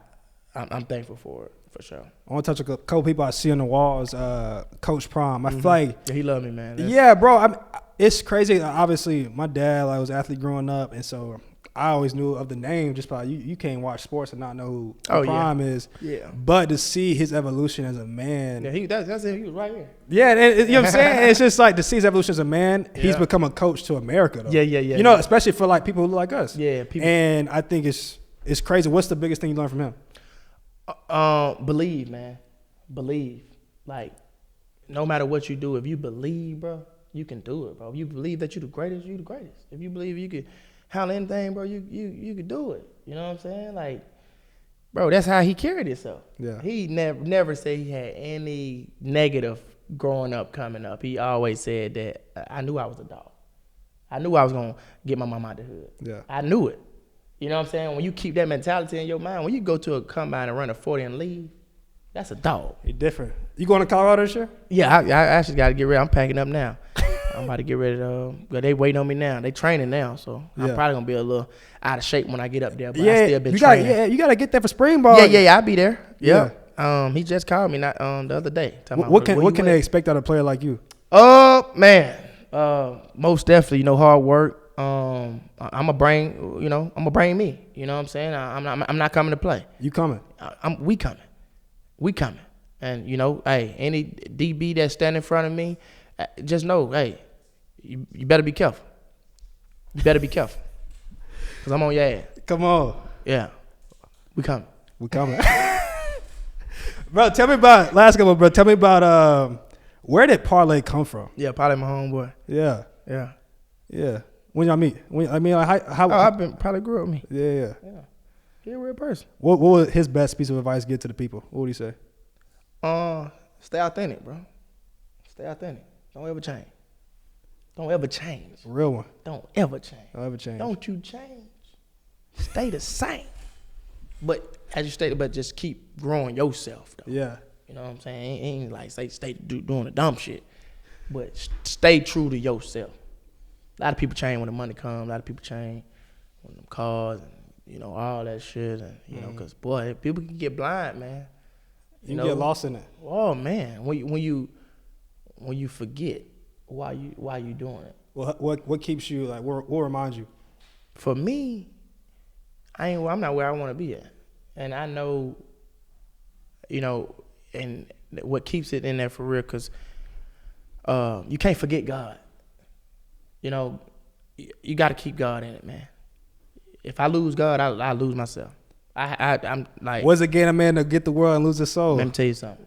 thankful for it for sure. I want to touch a couple people I see on the walls. Coach Prime, I feel like he loved me, man. Yeah, bro. It's crazy. Obviously, my dad was an athlete growing up, and so I always knew of the name. Just by you can't watch sports and not know who Prime is. Yeah. But to see his evolution as a man. Yeah, that's it. He was right here. Yeah, and you know what I'm saying? It's just like to see his evolution as a man. Yeah. He's become a coach to America, though. Yeah. You know, especially for like people who look like us. Yeah. And I think it's crazy. What's the biggest thing you learned from him? Believe, man. Believe. Like, no matter what you do, if you believe, bro, you can do it, bro. If you believe that you're the greatest, you're the greatest. If you believe you could handle anything, bro, you could do it. You know what I'm saying? Like, bro, that's how he carried himself. Yeah. He never said he had any negative growing up, coming up. He always said that I knew I was a dog. I knew I was going to get my mom out the hood. Yeah. I knew it. You know what I'm saying? When you keep that mentality in your mind, when you go to a combine and run a 40 and leave, that's a dog. You're different. You going to Colorado this year? Yeah, I actually got to get ready. I'm packing up now. I'm about to get ready to, they waiting on me now. They training now, so I'm probably going to be a little out of shape when I get up there, but I still been training. You got to get there for spring ball. Yeah, I'll be there. Yeah. He just called me the other day. What can they expect out of a player like you? Man, most definitely, you know, hard work. I'm a brain me. You know what I'm saying? I'm not coming to play. You coming? We coming. And you know, hey, any DB that stand in front of me, just know, hey, you better be careful. You better be careful, cause I'm on your ass. Come on. Yeah, we coming. Bro, tell me about last couple. Bro, tell me about where did Parlay come from? Yeah, Parlay my homeboy. Yeah. When y'all meet? I've been probably grew up with me. Yeah. He a real person. What would his best piece of advice give to the people? What would he say? Stay authentic, bro. Stay authentic. Don't ever change. Real one. Don't ever change. Don't you change. Stay the same. But as you stated, but just keep growing yourself, though. Yeah. You know what I'm saying? Ain't like stay doing the dumb shit. But stay true to yourself. A lot of people change when the money comes. A lot of people change when them cars and, you know, all that shit. And, you know, because, boy, people can get blind, man. You get lost in it. Oh, man. When you forget why you doing it. Well, what keeps you, like, what reminds you? For me, I'm not where I want to be at. And I know, you know, and what keeps it in there for real, because you can't forget God. You know, you got to keep God in it, man. If I lose God, I lose myself. I'm like. What's it gain a man to get the world and lose his soul? Let me tell you something.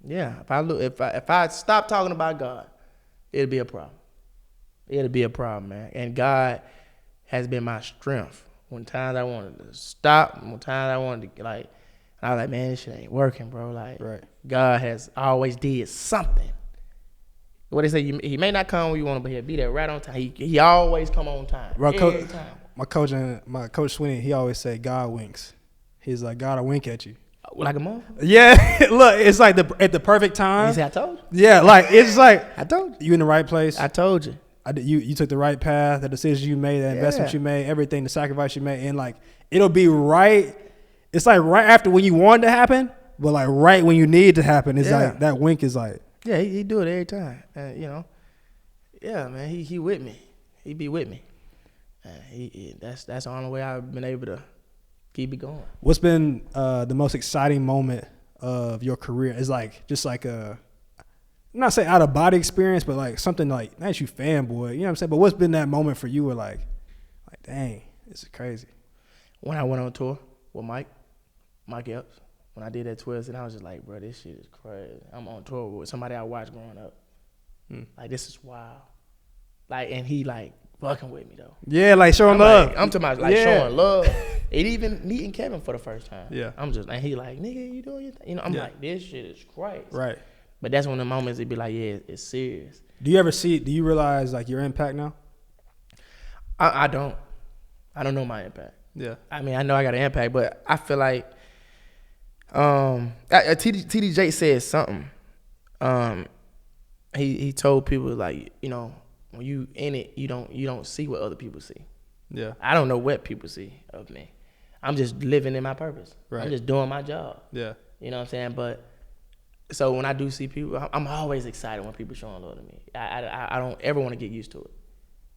Yeah, if I stop talking about God, it'll be a problem. It'll be a problem, man. And God has been my strength. When times I wanted to stop, when times I wanted to I was like, man, this shit ain't working, bro. Like, right. God has always did something. What they say, he may not come when you want him, but he'll be there right on time. He always come on time. Bro, my coach Sweeney, he always say God winks. He's like, God will wink at you. Like a mother? Yeah. Look, it's like at the perfect time. You say, I told you? Yeah, like it's like I told you. You in the right place. I told you. You took the right path, the decisions you made, the investments you made, everything, the sacrifice you made, and like it'll be right. It's like right after when you want it to happen, but like right when you need it to happen. It's like that wink is like. Yeah, he do it every time. You know, Yeah, man, he with me. He be with me. That's the only way I've been able to keep it going. What's been the most exciting moment of your career? Is like just like a, I'm not saying out of body experience, but like something like, not you fanboy, you know what I'm saying? But what's been that moment for you where like dang, this is crazy? When I went on tour with Mike Epps, when I did that twist, and I was just like, bro, this shit is crazy. I'm on tour with somebody I watched growing up. Like, this is wild. Like, and he like fucking with me though. Yeah, like showing love. Like, I'm talking about like showing love. And even meeting Kevin for the first time. Yeah. I'm just, and he like, nigga, you doing your thing? You know, I'm like, this shit is crazy. Right. But that's when the moments it be like, yeah, it's serious. Do you realize like your impact now? I don't know my impact. Yeah. I mean, I know I got an impact, but I feel like TD Jakes said something. He told people like, you know, when you in it, you don't see what other people see. Yeah. I don't know what people see of me. I'm just living in my purpose. Right. I'm just doing my job. Yeah. You know what I'm saying? But so when I do see people, I'm always excited when people showing love to me. I don't ever want to get used to it.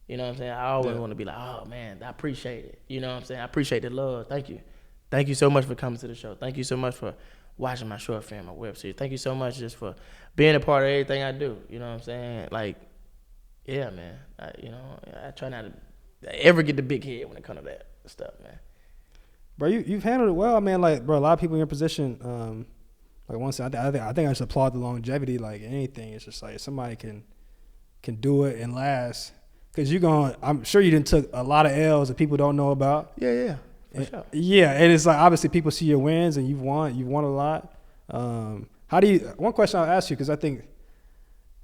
You know what I'm saying? I always want to be like, oh man, I appreciate it. You know what I'm saying? I appreciate the love. Thank you. Thank you so much for coming to the show. Thank you so much for watching my short film, my web series. Thank you so much just for being a part of everything I do. You know what I'm saying? Like, yeah, man. I try not to ever get the big head when it comes to that stuff, man. Bro, you've handled it well, man. Like, bro, a lot of people in your position, like once I think I just applaud the longevity. Like anything, it's just like somebody can do it and last. Cause I'm sure you didn't took a lot of L's that people don't know about. Yeah, for sure. Yeah, and it's like obviously people see your wins and you've won a lot. One question I'll ask you, because I think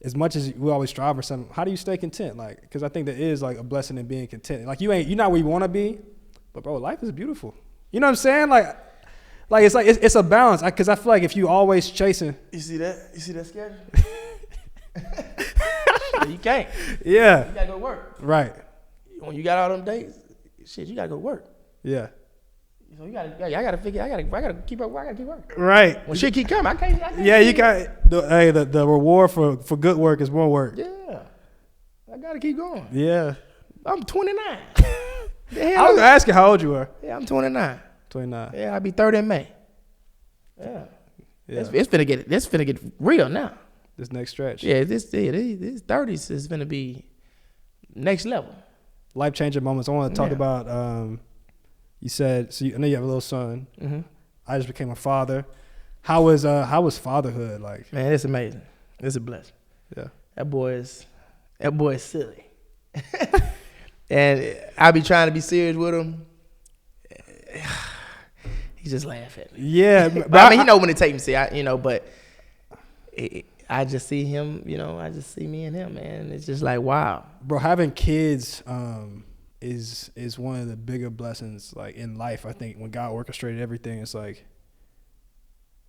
as much as we always strive for something, how do you stay content? Like, because I think there is like a blessing in being content. Like you're not where you want to be, but bro, life is beautiful. You know what I'm saying? Like it's a balance. Because I feel like if you always chasing, you see that schedule? You can't. Yeah. You gotta go to work. Right. When you got all them days, shit, you gotta go to work. Yeah. So I gotta keep up. I gotta keep working. Right. When shit keep coming, I can't. Yeah, you got the reward for good work is more work. Yeah. I gotta keep going. Yeah. I'm 29. I was asking how old you were. Yeah, I'm 29. 29. Yeah, I'll be 30 in May. Yeah. It's finna get real now. This next stretch. Yeah, this 30s is gonna be next level. Life changing moments. I want to talk about. You said so. I know you have a little son. Mm-hmm. I just became a father. How was fatherhood like? Man, it's amazing. It's a blessing. Yeah. That boy is silly, and I be trying to be serious with him. He just laugh at me. Yeah, but I mean, he know when to take me serious. But. I just see him, I just see me and him, man. It's just like, wow. Bro, having kids is one of the bigger blessings like in life. I think when God orchestrated everything, it's like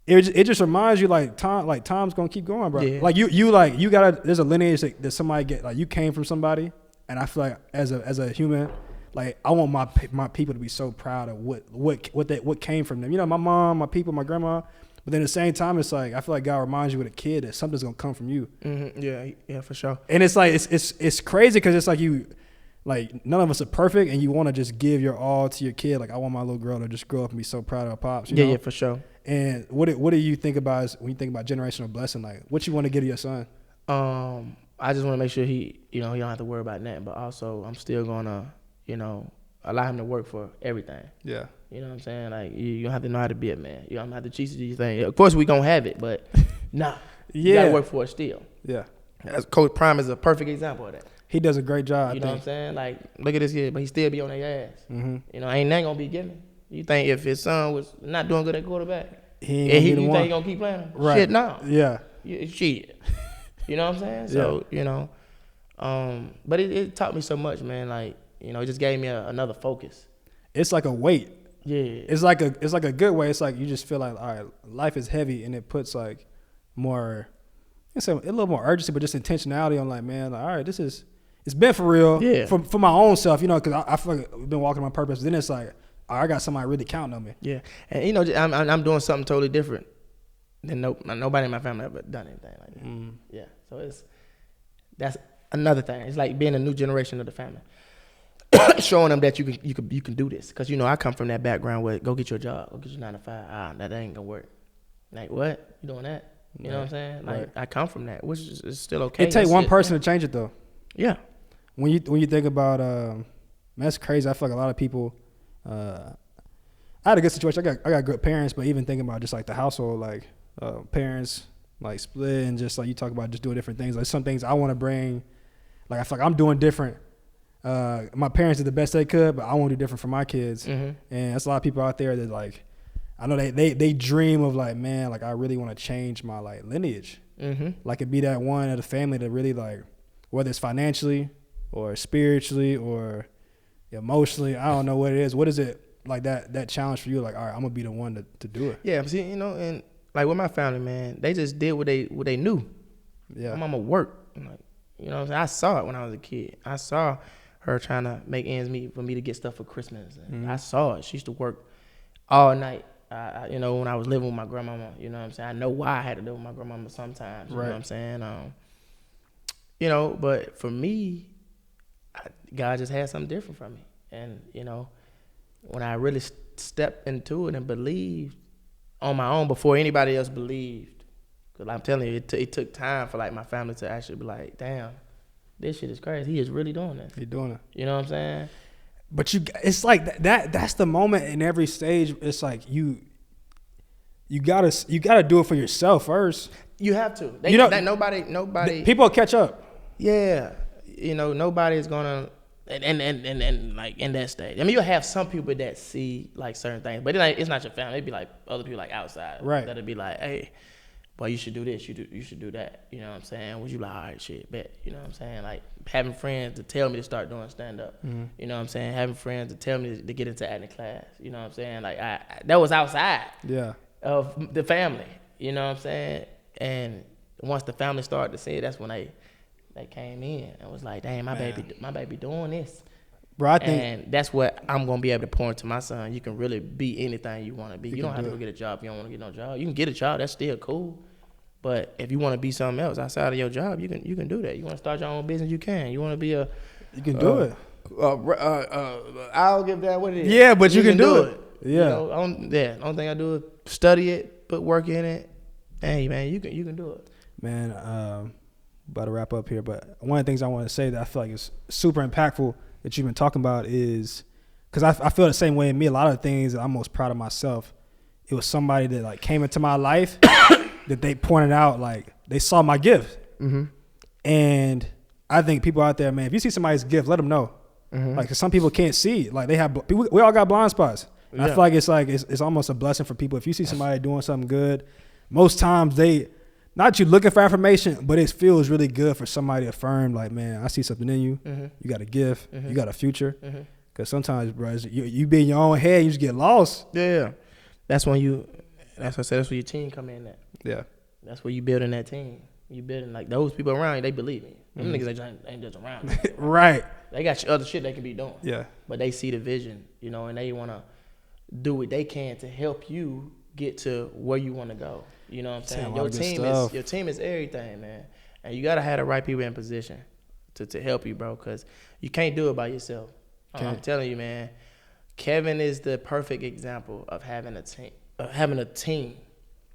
it just reminds you time's gonna keep going, bro. Yeah. Like you gotta, there's a lineage that somebody get, like you came from somebody, and I feel like as a human, like I want my people to be so proud of what came from them. My mom, my people, my grandma. But then at the same time, it's like I feel like God reminds you with a kid that something's gonna come from you. Mm-hmm. Yeah, for sure. And it's like it's crazy because it's like none of us are perfect, and you want to just give your all to your kid. Like I want my little girl to just grow up and be so proud of her pops. You know? Yeah, for sure. And what do you think about when you think about generational blessing? Like what you want to give to your son? I just want to make sure he don't have to worry about nothing. But also, I'm still gonna allow him to work for everything. Yeah. You know what I'm saying? Like, you don't have to know how to be a man. You don't have to chase these things. Of course, we gonna have it, but nah. You gotta work for it still. Yeah. Coach Prime is a perfect example of that. He does a great job. You know what I'm saying? Like, look at this kid, but he still be on their ass. Mm-hmm. Ain't nothing gonna be given. You think if his son was not doing good at quarterback, you think he gonna keep playing? Right. Shit, no. Yeah. Shit. You know what I'm saying? So, but it taught me so much, man. Like, it just gave me another focus. It's like a weight. Yeah. It's like a good way. It's like you just feel like, all right, life is heavy, and it puts like more, a little more urgency, but just intentionality on like, man, like, all right, it's been for real. Yeah. For my own self, because I feel like I've been walking my purpose. Then it's like, all right, I got somebody really counting on me. Yeah, and I'm doing something totally different than nobody in my family ever done anything like that. Mm. Yeah, so that's another thing. It's like being a new generation of the family. Showing them that you can do this. Because, I come from that background where go get your job. Go get your 9 to 5. That ain't going to work. Like, what? You doing that? You know what I'm saying? Like, I come from that, which is still okay. It take one person to change it, though. Yeah. When you think about, that's crazy. I feel like a lot of people, I had a good situation. I got good parents, but even thinking about just like the household, like parents like split and just like you talk about just doing different things. Like some things I want to bring, like I feel like I'm doing different. My parents did the best they could, but I want to do different for my kids. And there's a lot of people out there that like, I know they dream of like, man, like I really want to change my like lineage. Like it be that one of the family that really like, whether it's financially or spiritually or emotionally, I don't know what it is. What is it like that challenge for you? Like, all right, I'm gonna be the one to do it. Yeah, see, and like with my family, man, they just did what they knew. Yeah, my mama worked. Like, what I'm saying? I saw it when I was a kid. I saw her trying to make ends meet for me to get stuff for Christmas. I saw it. She used to work all night. When I was living with my grandmama, you know what I'm saying? I know why I had to live with my grandmama sometimes, you know what I'm saying? But for me, God just had something different for me. And, when I really stepped into it and believed on my own before anybody else believed, because I'm telling you, it took time for like my family to actually be like, damn, this shit is crazy. He is really doing it. He's doing it. You know what I'm saying? But it's like that's the moment in every stage. It's like you gotta do it for yourself first. You have to. Nobody. People will catch up. Yeah, nobody's gonna and like in that stage. I mean, you'll have some people that see like certain things, but it's not your family. It'd be like other people like outside, right? That'd be like, hey, boy, you should do this. You should do that. You know what I'm saying? Would you like, all right, shit, bet. You know what I'm saying? Like having friends to tell me to start doing stand up. You know what I'm saying? Having friends to tell me to get into acting class. You know what I'm saying? Like that was outside. Yeah. Of the family. You know what I'm saying? And once the family started to see it, that's when they came in and was like, damn, my baby doing this. Bro, and that's what I'm gonna be able to pour into my son. You can really be anything you want to be. You don't have to go get a job if you don't want to get no job. You can get a job, that's still cool. But if you want to be something else outside of your job, you can do that. You want to start your own business, you can. You want to be you can do it. I'll give that what it is. Yeah, but you can do it. Yeah. The only thing I do is study it, put work in it. Hey man, you can do it. Man, about to wrap up here, but one of the things I want to say that I feel like is super impactful that you've been talking about is, because I feel the same way in me. A lot of the things that I'm most proud of myself, it was somebody that like came into my life that they pointed out, like they saw my gift. And I think people out there, man, if you see somebody's gift, let them know. Like, cause some people can't see, like we all got blind spots. Yeah. I feel like it's almost a blessing for people. If you see somebody doing something good, most times not you looking for affirmation, but it feels really good for somebody to affirm, like, man, I see something in you. You got a gift. You got a future. Because sometimes, bro, you be in your own head, you just get lost. Yeah. That's when that's what I said, that's where your team come in at. Yeah. That's where you building that team. You building, like, those people around you, they believe me. Them niggas ain't just around me. Right. They got other shit they can be doing. Yeah. But they see the vision, and they want to do what they can to help you get to where you want to go. You know what I'm saying? Your team is everything, man. And you got to have the right people in position to help you, bro, because you can't do it by yourself. I'm telling you, man. Kevin is the perfect example of having a team.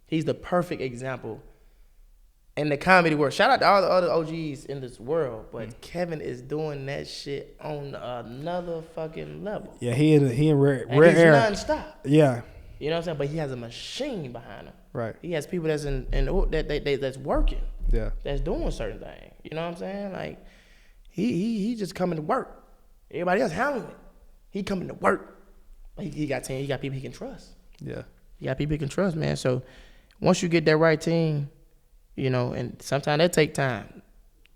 He's the perfect example in the comedy world. Shout out to all the other OGs in this world, but Kevin is doing that shit on another fucking level. Yeah, he in rare he's air. nonstop. Yeah. You know what I'm saying? But he has a machine behind him. Right. He has people that's that's working. Yeah. That's doing certain things. You know what I'm saying? Like he just coming to work. Everybody else handling it. He coming to work. He got team. He got people he can trust. Yeah. He got people he can trust, man. So once you get that right team, and sometimes that take time.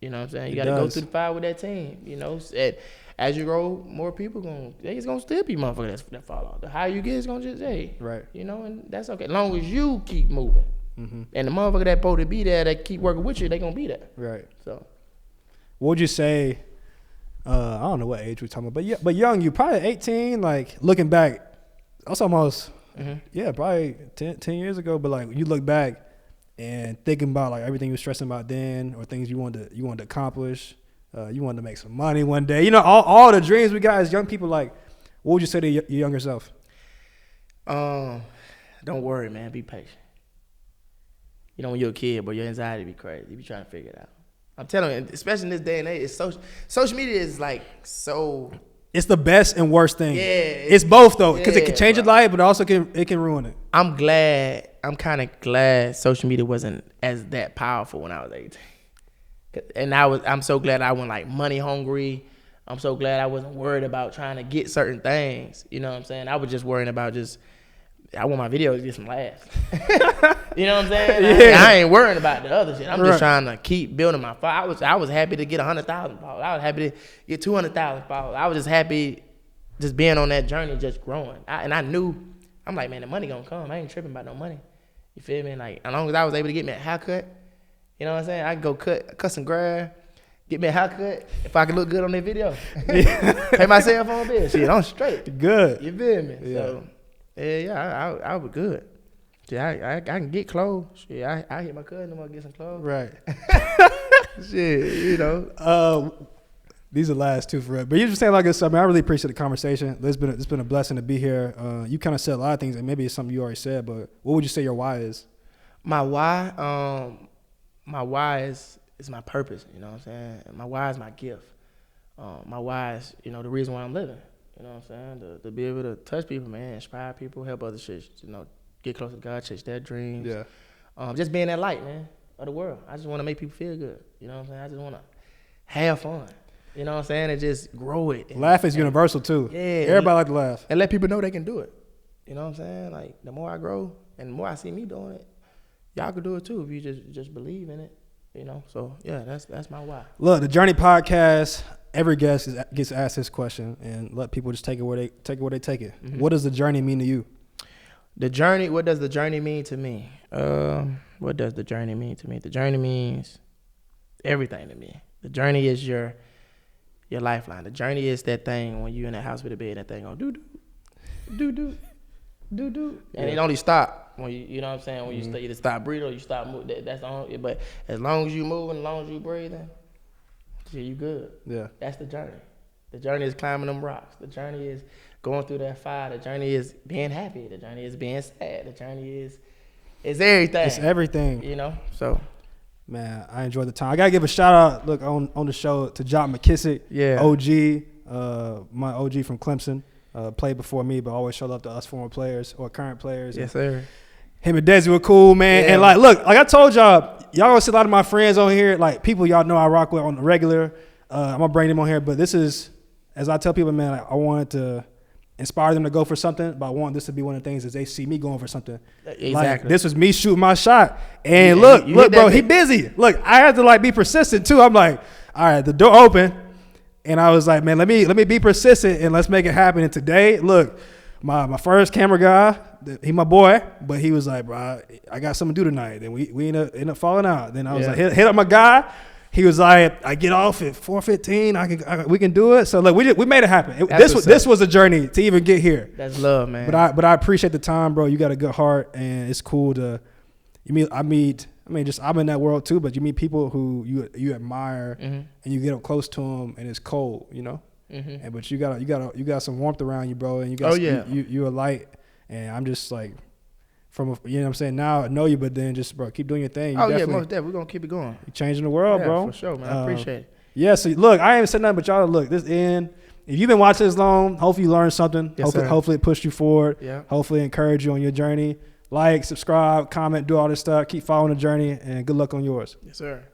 You know what I'm saying? You got to go through the fire with that team. As you grow, more people it's gonna still be motherfuckers that fall off. The higher you get, it's gonna just right. And that's okay. As long as you keep moving, and the motherfucker that supposed to be there, that keep working with you, they gonna be there. Right. So, what would you say? I don't know what age we're talking about, but young, you probably 18. Like looking back, that's almost probably 10 years ago. But like you look back and thinking about like everything you were stressing about then, or things you wanted to accomplish. You wanted to make some money one day. You know, all the dreams we got as young people. Like, what would you say to your younger self? Don't worry, man. Be patient. You know, when you're a kid, but your anxiety be crazy. You be trying to figure it out. I'm telling you, especially in this day and age, it's social media is like so. It's the best and worst thing. Yeah, it's both though, because it can change your life, but also it can ruin it. I'm kind of glad social media wasn't as that powerful when I was 18. And I'm so glad I wasn't like money hungry. I'm so glad I wasn't worried about trying to get certain things. You know what I'm saying? I was just worrying about I want my videos to get some laughs. You know what I'm saying? I ain't worrying about the other shit. I'm just trying to keep building my followers. I was happy to get 100,000 followers. I was happy to get 200,000 followers. I was just happy just being on that journey, just growing. I knew, I'm like, man, the money gonna come. I ain't tripping about no money. You feel me? Like, as long as I was able to get me a haircut, you know what I'm saying? I could go cut some grass, get me a haircut if I could look good on that video. Pay my cell phone bill. Shit, I'm straight. Good. You feel me? Yeah. So, I was good. Yeah, I can get clothes. Shit, I hit my cousin to get some clothes. Right. Shit, you know. These are the last two for real. But you just saying like this, I mean, I really appreciate the conversation. It's been a blessing to be here. You kind of said a lot of things, and maybe it's something you already said, but what would you say your why is? My why is my purpose, you know what I'm saying? My why is my gift. My why is, you know, the reason why I'm living. You know what I'm saying? To be able to touch people, man, inspire people, help others, you know, get closer to God, chase their dreams. Yeah. Just being that light, man, of the world. I just want to make people feel good. You know what I'm saying? I just want to have fun. You know what I'm saying? And just grow it. Laugh is universal too. Yeah. Everybody like to laugh. And let people know they can do it. You know what I'm saying? Like, the more I grow and the more I see me doing it, y'all can do it too if you just believe in it. You know? So, yeah, that's my why. Look, the Journey Podcast, every guest gets asked this question, and let people just take it where they take it. Mm-hmm. What does the journey mean to you? What does the journey mean to me? What does the journey mean to me? The journey means everything to me. The journey is your lifeline. The journey is that thing when you in that house with a bed, that thing go do. And it only stop when you know what I'm saying, when you either stop breathing or you stop moving. That's the only, but as long as you moving, as long as you breathing, shit, you good. Yeah. That's the journey. The journey is climbing them rocks. The journey is going through that fire. The journey is being happy. The journey is being sad. The journey is everything. It's everything. You know? So, man, I enjoyed the time. I gotta give a shout out, look, on the show to John McKissick, OG, my OG from Clemson, played before me, but always showed up to us former players or current players. Yes, sir. Him and Desi were cool, man. Yeah. And like, look, like I told y'all gonna see a lot of my friends on here, like people y'all know I rock with on the regular. I'm gonna bring them on here, but this is, as I tell people, man, I wanted to inspire them to go for something, but I want this to be one of the things as they see me going for something. Exactly. Like, this was me shooting my shot. And look, bro, he busy. Look, I had to like be persistent too. I'm like, all right, the door open. And I was like, man, let me be persistent and let's make it happen. And today, look, my first camera guy, he my boy, but he was like, bro, I got something to do tonight. Then we end up falling out. Then I was like, hit up my guy. He was like, I get off at 4:15. We can do it. So look, we made it happen. This was a journey to even get here. That's love, man. But I appreciate the time, bro. You got a good heart, and it's cool to. I'm in that world too, but you meet people who you admire, and you get up close to them, and it's cold, you know. And but you got some warmth around you, bro, and you got you're a light, and I'm just like. You know what I'm saying? Now I know you, but then just, bro, keep doing your thing. Most definitely. We're going to keep it going. You're changing the world, bro. For sure, man. I appreciate it. Yeah, so look, I ain't said nothing, but y'all look, this end. If you've been watching this long, hopefully you learned something. Yes, hopefully it pushed you forward. Yeah. Hopefully encourage you on your journey. Like, subscribe, comment, do all this stuff. Keep following the journey, and good luck on yours. Yes, sir.